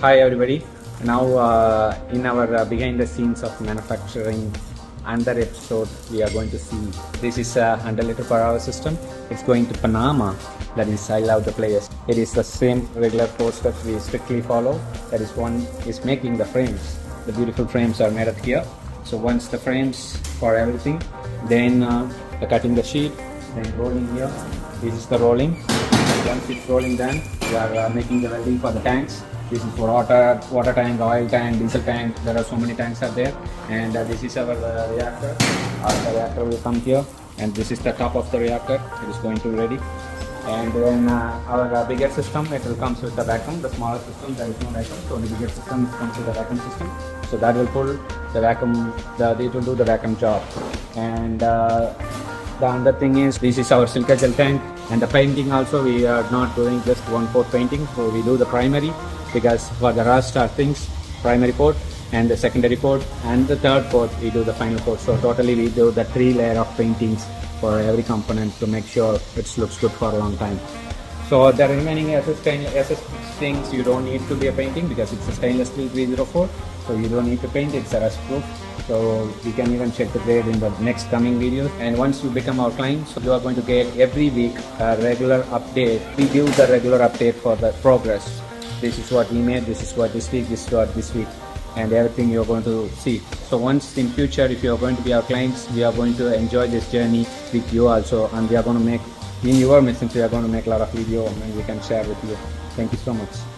Hi everybody. Now in our behind the scenes of manufacturing under episode, we are going to see this is a 100 liter per hour system. It's going to Panama. That is, I love the place. It is the same regular process we strictly follow. That is, one is making the frames. The beautiful frames are made up here. So once the frames for everything, then the cutting the sheet, then rolling here. This is the rolling. Once it's rolling done, we are making the welding for the tanks. This is for water tank, oil tank, diesel tank. There are so many tanks out there. And this is our reactor. Our reactor will come here. And this is the top of the reactor. It is going to be ready. And then our bigger system, it will come with the vacuum. The smaller system, there is no vacuum. So the bigger system comes with the vacuum system. So that will pull the vacuum, it will do the vacuum job. And the other thing is, this is our silica gel tank. And the painting also, we are not doing just 1/4 painting. So we do the primary, because for the rust are things, primary coat and the secondary coat, and the third coat we do the final coat. So totally we do the 3 layer of paintings for every component to make sure it looks good for a long time. So the remaining SS things, you don't need to be a painting because it's a stainless steel 304. So you don't need to paint, it's a rust proof. So we can even check the grade in the next coming videos. And once you become our client, so you are going to get every week a regular update. We give the regular update for the progress. This is what we made, this is what this week, this is what this week, and everything you're going to see. So once in future, if you're going to be our clients, we are going to enjoy this journey with you also, and we are going to make, in your machines, we are going to make a lot of video and we can share with you. Thank you so much.